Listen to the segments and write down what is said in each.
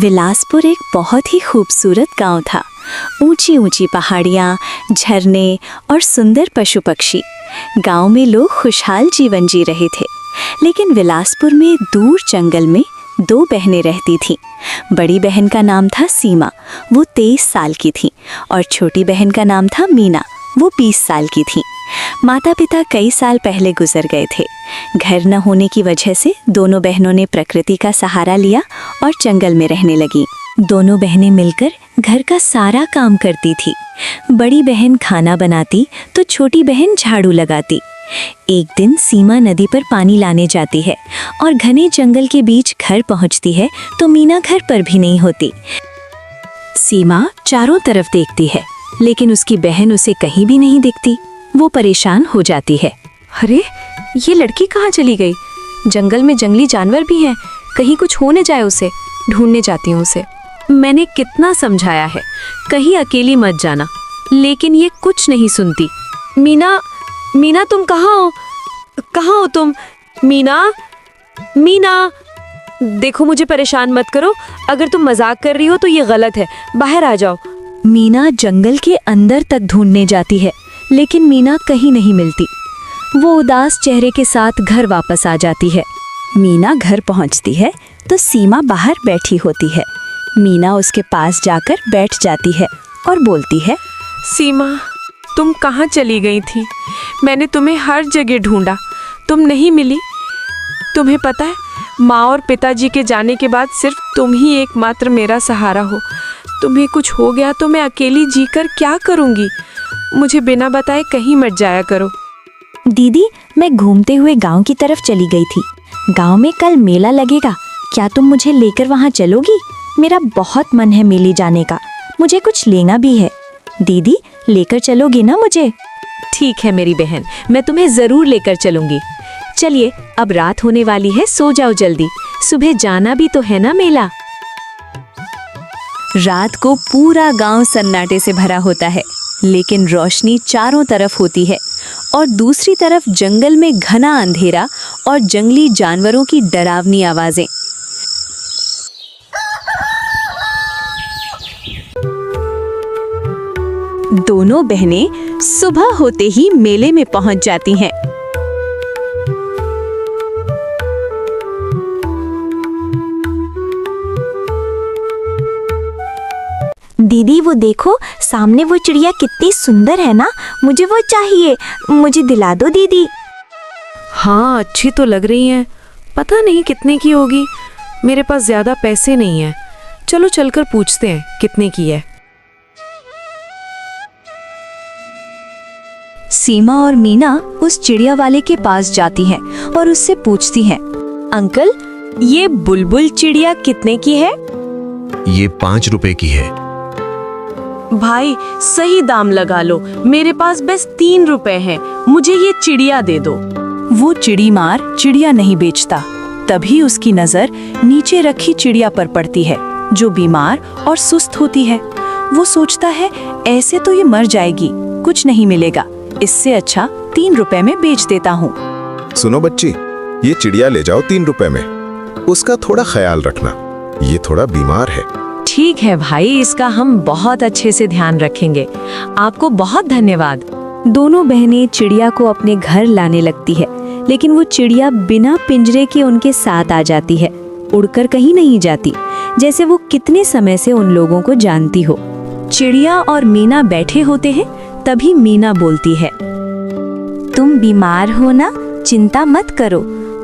विलासपुर एक बहुत ही खूबसूरत गांव था। ऊंची ऊंची पहाड़ियाँ, झरने और सुंदर पशु पक्षी। गांव में लोग खुशहाल जीवन जी रहे थे। लेकिन विलासपुर में दूर जंगल में दो बहनें रहती थीं। बड़ी बहन का नाम था सीमा, वो 23 साल की थी, और छोटी बहन का नाम था मीना, वो 20 साल की थी। माता पिता कई साल पहले गुजर गए थे। घर न होने की वजह से दोनों बहनों ने प्रकृति का सहारा लिया और जंगल में रहने लगी। दोनों बहनें मिलकर घर का सारा काम करती थी। बड़ी बहन खाना बनाती तो छोटी बहन झाड़ू लगाती। एक दिन सीमा नदी पर पानी लाने जाती है और घने जंगल के बीच घर पहुंचती है तो मीना घर पर भी नहीं होती। सीमा चारों तरफ देखती है, लेकिन उसकी बहन उसे कहीं भी नहीं दिखती। वो परेशान हो जाती है। अरे, ये लड़की कहाँ चली गई? जंगल में जंगली जानवर भी हैं, कहीं कुछ हो न जाए उसे। ढूंढने जाती हूँ उसे। मैंने कितना समझाया है, कहीं अकेली मत जाना, लेकिन ये कुछ नहीं सुनती। मीना, मीना तुम कहाँ हो? कहाँ हो तुम? मीना, मीना, देखो मुझे परेशान मत करो। अगर तुम मजाक कर रही हो तो ये गलत है, बाहर आ जाओ। मीना जंगल के अंदर तक ढूंढने जाती है, लेकिन मीना कहीं नहीं मिलती। वो उदास चेहरे के साथ घर वापस आ जाती है। मीना घर पहुंचती है तो सीमा बाहर बैठी होती है। मीना उसके पास जाकर बैठ जाती है और बोलती है, सीमा, तुम कहाँ चली गई थी? मैंने तुम्हें हर जगह ढूंढा, तुम नहीं मिली। तुम्हें पता है, माँ और पिताजी के जाने के बाद सिर्फ तुम ही एकमात्र मेरा सहारा हो। तुम्हें कुछ हो गया तो मैं अकेली जीकर क्या करूँगी? मुझे बिना बताए कहीं मत जाया करो। दीदी, मैं घूमते हुए गांव की तरफ चली गई थी। गांव में कल मेला लगेगा, क्या तुम मुझे लेकर वहां चलोगी? मेरा बहुत मन है मेले जाने का, मुझे कुछ लेना भी है। दीदी, लेकर चलोगी ना मुझे? ठीक है मेरी बहन, मैं तुम्हें जरूर लेकर चलूंगी। चलिए, अब रात होने वाली है, सो जाओ जल्दी, सुबह जाना भी तो है ना मेला। रात को पूरा गांव सन्नाटे से भरा होता है, लेकिन रोशनी चारों तरफ होती है और दूसरी तरफ जंगल में घना अंधेरा और जंगली जानवरों की डरावनी आवाजें। दोनों बहनें सुबह होते ही मेले में पहुंच जाती हैं। दीदी, वो देखो, सामने वो चिड़िया कितनी सुंदर है ना, मुझे वो चाहिए, मुझे दिला दो दीदी। हाँ, अच्छी तो लग रही हैं, पता नहीं कितने की होगी। मेरे पास ज्यादा पैसे नहीं हैं। चलो चलकर पूछते हैं कितने की है। सीमा और मीना उस चिड़िया वाले के पास जाती हैं और उससे पूछती हैं, अंकल, ये बुलबुल चिड़िया कितने की है? ये 5 रुपए की है। भाई, सही दाम लगा लो, मेरे पास बस 3 रुपए हैं, मुझे ये चिड़िया दे दो। वो चिड़ीमार चिड़िया नहीं बेचता। तभी उसकी नजर नीचे रखी चिड़िया पर पड़ती है, जो बीमार और सुस्त होती है। वो सोचता है, ऐसे तो ये मर जाएगी, कुछ नहीं मिलेगा, इससे अच्छा 3 रुपए में बेच देता हूँ। सुनो बच्ची, ये चिड़िया ले जाओ 3 रुपए में। उसका थोड़ा ख्याल रखना, ये थोड़ा बीमार है। ठीक है भाई, इसका हम बहुत अच्छे से ध्यान रखेंगे। आपको बहुत धन्यवाद। दोनों बहनें चिड़िया को अपने घर लाने लगती है, लेकिन वो चिड़िया बिना पिंजरे के उनके साथ आ जाती है, उड़कर कहीं नहीं जाती, जैसे वो कितने समय से उन लोगों को जानती हो। चिड़िया और मीना बैठे होते हैं, तभी मीना बोलती है, तुम बीमार हो ना, चिंता मत करो,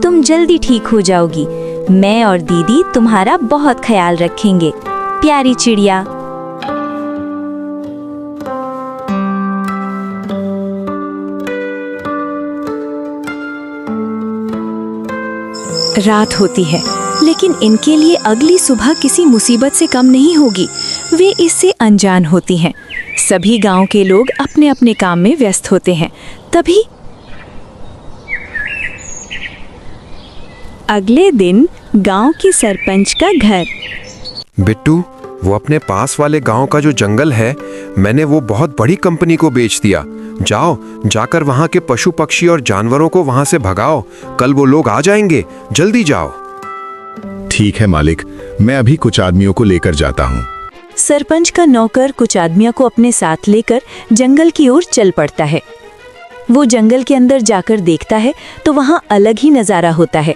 तुम जल्दी ठीक हो जाओगी। मैं और दीदी तुम्हारा बहुत ख्याल रखेंगे, प्यारी चिड़िया। रात होती है, लेकिन इनके लिए अगली सुबह किसी मुसीबत से कम नहीं होगी। वे इससे अनजान होती हैं। सभी गांव के लोग अपने अपने काम में व्यस्त होते हैं। तभी अगले दिन गांव की सरपंच का घर। बिट्टू, वो अपने पास वाले गांव का जो जंगल है, मैंने वो बहुत बड़ी कंपनी को बेच दिया। जाओ, जाकर वहां के पशु पक्षी और जानवरों को वहां से भगाओ, कल वो लोग आ जाएंगे, जल्दी जाओ। ठीक है मालिक, मैं अभी कुछ आदमियों को लेकर जाता हूँ। सरपंच का नौकर कुछ आदमियों को अपने साथ लेकर जंगल की ओर चल पड़ता है। वो जंगल के अंदर जाकर देखता है तो वहाँ अलग ही नज़ारा होता है।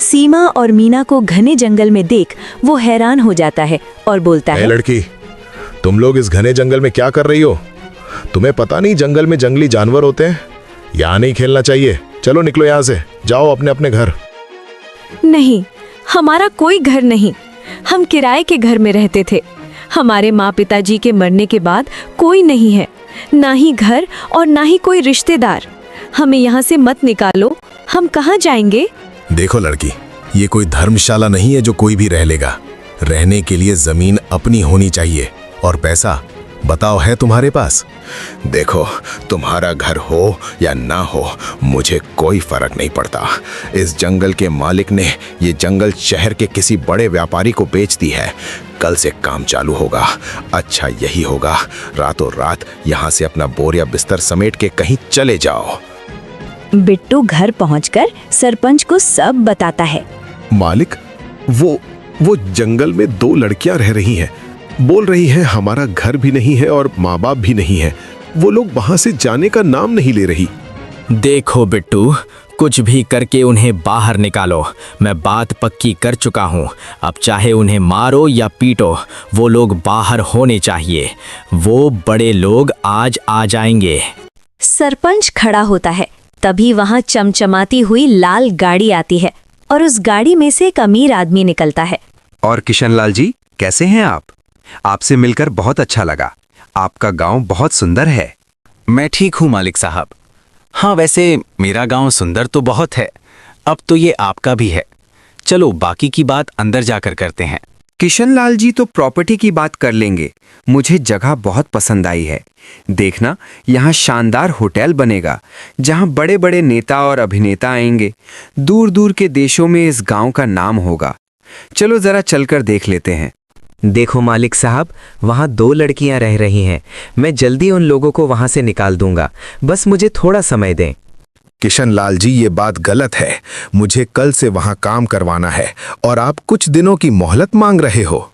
सीमा और मीना को घने जंगल में देख वो हैरान हो जाता है और बोलता है, लड़की, तुम लोग इस घने जंगल में क्या कर रही हो? तुम्हें पता नहीं जंगल में जंगली जानवर होते हैं? यहाँ नहीं खेलना चाहिए, चलो निकलो यहाँ से, जाओ अपने अपने घर। नहीं, हमारा कोई घर नहीं, हम किराए के घर में रहते थे। हमारे माँ पिताजी के मरने के बाद कोई नहीं है, ना ही घर और ना ही कोई रिश्तेदार। हमें यहाँ से मत निकालो, हम कहाँ जाएंगे? देखो लड़की, ये कोई धर्मशाला नहीं है जो कोई भी रह लेगा। रहने के लिए जमीन अपनी होनी चाहिए और पैसा बताओ है तुम्हारे पास? देखो, तुम्हारा घर हो या ना हो, मुझे कोई फर्क नहीं पड़ता। इस जंगल के मालिक ने ये जंगल शहर के किसी बड़े व्यापारी को बेच दी है। कल से काम चालू होगा। अच्छा यही होगा, रातों रात यहाँ से अपना बोरिया बिस्तर समेट के कहीं चले जाओ। बिट्टू घर पहुंचकर सरपंच को सब बताता है। मालिक, वो जंगल में 2 लड़कियां रह रही हैं। बोल रही हैं हमारा घर भी नहीं है और माँ बाप भी नहीं है। वो लोग वहां से जाने का नाम नहीं ले रही। देखो बिट्टू, कुछ भी करके उन्हें बाहर निकालो। मैं बात पक्की कर चुका हूँ। अब चाहे उन्हें मारो या पीटो, वो लोग बाहर होने चाहिए। वो बड़े लोग आज आ जाएंगे। सरपंच खड़ा होता है। तभी वहां चमचमाती हुई लाल गाड़ी आती है और उस गाड़ी में से एक अमीर आदमी निकलता है। और किशनलाल जी, कैसे हैं आप? आपसे मिलकर बहुत अच्छा लगा। आपका गांव बहुत सुंदर है। मैं ठीक हूँ मालिक साहब। हाँ, वैसे मेरा गांव सुंदर तो बहुत है। अब तो ये आपका भी है। चलो बाकी की बात अंदर जाकर करते हैं। किशनलाल जी तो प्रॉपर्टी की बात कर लेंगे। मुझे जगह बहुत पसंद आई है। देखना, यहाँ शानदार होटल बनेगा जहाँ बड़े बड़े नेता और अभिनेता आएंगे। दूर दूर के देशों में इस गांव का नाम होगा। चलो जरा चलकर देख लेते हैं। देखो मालिक साहब, वहाँ 2 लड़कियां रह रही हैं। मैं जल्दी उन लोगों को वहाँ से निकाल दूंगा, बस मुझे थोड़ा समय दें। किशनलाल जी, ये बात गलत है। मुझे कल से वहां काम करवाना है और आप कुछ दिनों की मोहलत मांग रहे हो।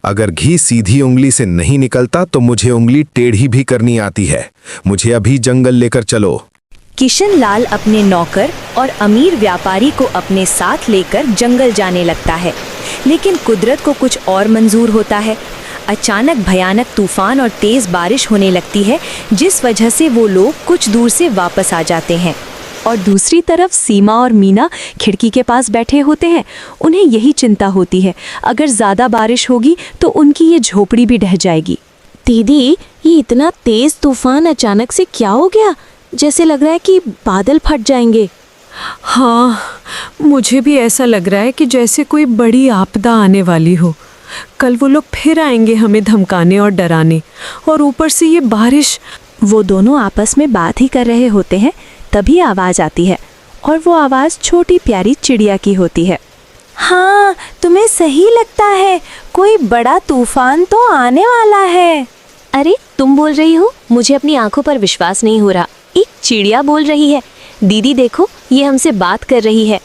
अगर घी सीधी उंगली से नहीं निकलता तो मुझे उंगली टेढ़ी भी करनी आती है। मुझे अभी जंगल लेकर चलो। किशनलाल अपने नौकर और अमीर व्यापारी को अपने साथ लेकर जंगल जाने लगता है, लेकिन कुदरत को कुछ और मंजूर होता है। अचानक भयानक तूफान और तेज बारिश होने लगती है, जिस वजह से वो लोग कुछ दूर से वापस आ जाते हैं। और दूसरी तरफ सीमा और मीना खिड़की के पास बैठे होते हैं। उन्हें यही चिंता होती है, अगर ज़्यादा बारिश होगी तो उनकी ये झोपड़ी भी ढह जाएगी। दीदी, ये इतना तेज तूफान अचानक से क्या हो गया? जैसे लग रहा है कि बादल फट जाएंगे। हाँ, मुझे भी ऐसा लग रहा है कि जैसे कोई बड़ी आपदा आने वाली हो। कल वो लोग फिर आएंगे हमें धमकाने और डराने, और ऊपर से ये बारिश। वो दोनों आपस में बात ही कर रहे होते हैं, तभी आवाज आती है और वो आवाज छोटी प्यारी चिड़िया की होती है। हाँ, तुम्हें सही लगता है, कोई बड़ा तूफान तो आने वाला है। अरे, तुम बोल रही हो? मुझे अपनी आंखों पर विश्वास नहीं हो रहा। एक चिड़िया बोल रही है। दीदी देखो, ये हमसे बात कर रही है।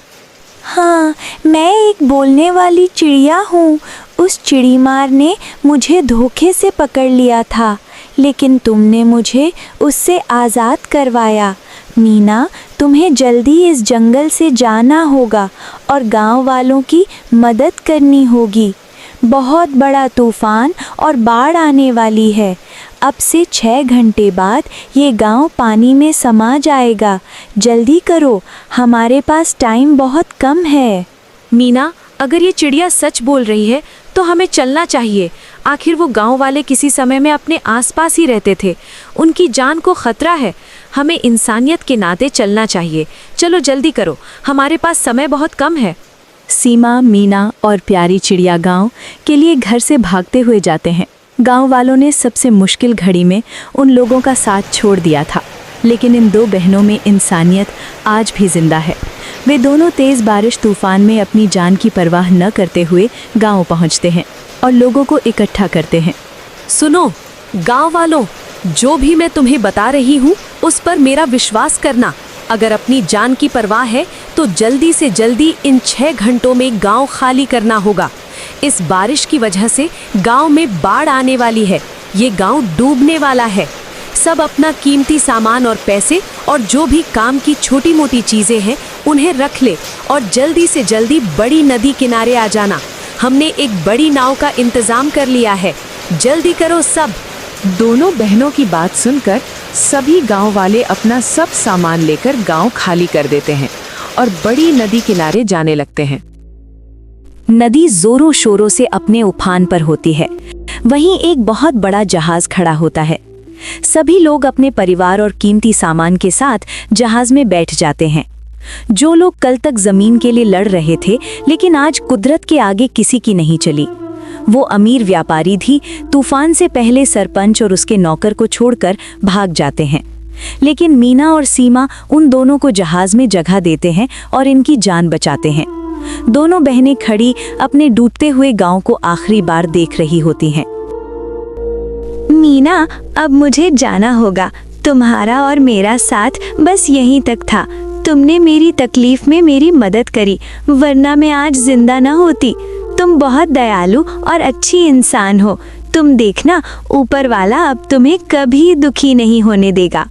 हाँ, मैं एक बोलने वाली चिड़िया हूँ। उस चिड़ीमार ने मुझे धोखे से पकड़ लिया था, लेकिन तुमने मुझे उससे आज़ाद करवाया। मीना, तुम्हें जल्दी इस जंगल से जाना होगा और गांव वालों की मदद करनी होगी। बहुत बड़ा तूफान और बाढ़ आने वाली है। अब से 6 घंटे बाद ये गांव पानी में समा जाएगा। जल्दी करो, हमारे पास टाइम बहुत कम है। मीना, अगर ये चिड़िया सच बोल रही है तो हमें चलना चाहिए। आखिर वो गांव वाले किसी समय में अपने आसपास ही रहते थे। उनकी जान को खतरा है। हमें इंसानियत के नाते चलना चाहिए। चलो जल्दी करो, हमारे पास समय बहुत कम है। सीमा, मीना और प्यारी चिड़िया गांव के लिए घर से भागते हुए जाते हैं। गांव वालों ने सबसे मुश्किल घड़ी में उन लोगों का साथ छोड़ दिया था, लेकिन इन 2 बहनों में इंसानियत आज भी जिंदा है। वे दोनों तेज बारिश तूफान में अपनी जान की परवाह न करते हुए गांव पहुंचते हैं और लोगों को इकट्ठा करते हैं। सुनो गांव वालों, जो भी मैं तुम्हें बता रही हूँ उस पर मेरा विश्वास करना। अगर अपनी जान की परवाह है तो जल्दी से जल्दी इन 6 घंटों में गांव खाली करना होगा। इस बारिश की वजह से गांव में बाढ़ आने वाली है। ये गांव डूबने वाला है। सब अपना कीमती सामान और पैसे और जो भी काम की छोटी मोटी चीजें हैं उन्हें रख ले और जल्दी से जल्दी बड़ी नदी किनारे आ जाना। हमने एक बड़ी नाव का इंतजाम कर लिया है। जल्दी करो सब। दोनों बहनों की बात सुनकर सभी गांव वाले अपना सब सामान लेकर गांव खाली कर देते हैं और बड़ी नदी किनारे जाने लगते हैं। नदी जोरों शोरों से अपने उफान पर होती है। वहीं एक बहुत बड़ा जहाज खड़ा होता है। सभी लोग अपने परिवार और कीमती सामान के साथ जहाज में बैठ जाते हैं। जो लोग कल तक जमीन के लिए लड़ रहे थे, लेकिन आज कुदरत के आगे किसी की नहीं चली। वो अमीर व्यापारी भी तूफान से पहले सरपंच और उसके नौकर को छोड़कर भाग जाते हैं। लेकिन मीना और सीमा उन दोनों को जहाज में जगह देते हैं और इनकी जान बचाते हैं। दोनों बहनें खड़ी अपने डूबते हुए गांव को आखिरी बार देख रही होती हैं। मीना, अब मुझे जाना होगा। तुम्हारा और मेरा साथ बस यहीं तक था। तुमने मेरी तकलीफ में मेरी मदद करी, वरना मैं आज जिंदा न होती। तुम बहुत दयालु और अच्छी इंसान हो। तुम देखना, ऊपर वाला अब तुम्हें कभी दुखी नहीं होने देगा।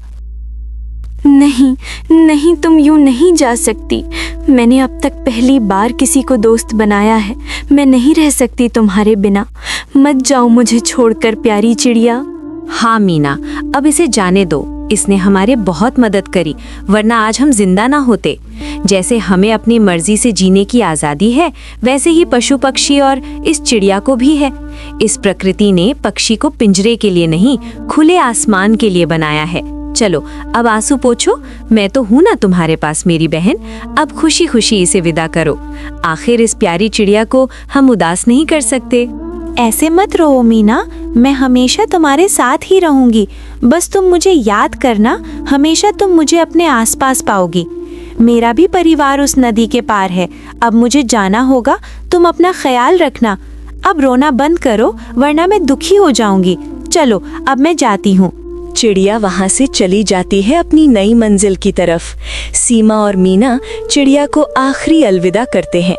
नहीं नहीं, तुम यूं नहीं जा सकती। मैंने अब तक पहली बार किसी को दोस्त बनाया है। मैं नहीं रह सकती तुम्हारे बिना। मत जाओ मुझे छोड़कर प्यारी चिड़िया। हाँ मीना, अब इसे जाने दो। इसने हमारे बहुत मदद करी, वरना आज हम जिंदा ना होते। जैसे हमें अपनी मर्जी से जीने की आज़ादी है, वैसे ही पशु पक्षी और इस चिड़िया को भी है। इस प्रकृति ने पक्षी को पिंजरे के लिए नहीं, खुले आसमान के लिए बनाया है। चलो अब आंसू पोछो। मैं तो हूं ना तुम्हारे पास मेरी बहन। अब खुशी खुशी इसे विदा करो। आखिर इस प्यारी चिड़िया को हम उदास नहीं कर सकते। ऐसे मत रो मीना, मैं हमेशा तुम्हारे साथ ही रहूंगी। बस तुम मुझे याद करना, हमेशा तुम मुझे अपने आसपास पाओगी। मेरा भी परिवार उस नदी के पार है। अब मुझे जाना होगा, तुम अपना ख्याल रखना। अब रोना बंद करो, वरना मैं दुखी हो जाऊंगी। चलो अब मैं जाती हूँ। चिड़िया वहां से चली जाती है अपनी नई मंजिल की तरफ। सीमा और मीना चिड़िया को आखिरी अलविदा करते हैं।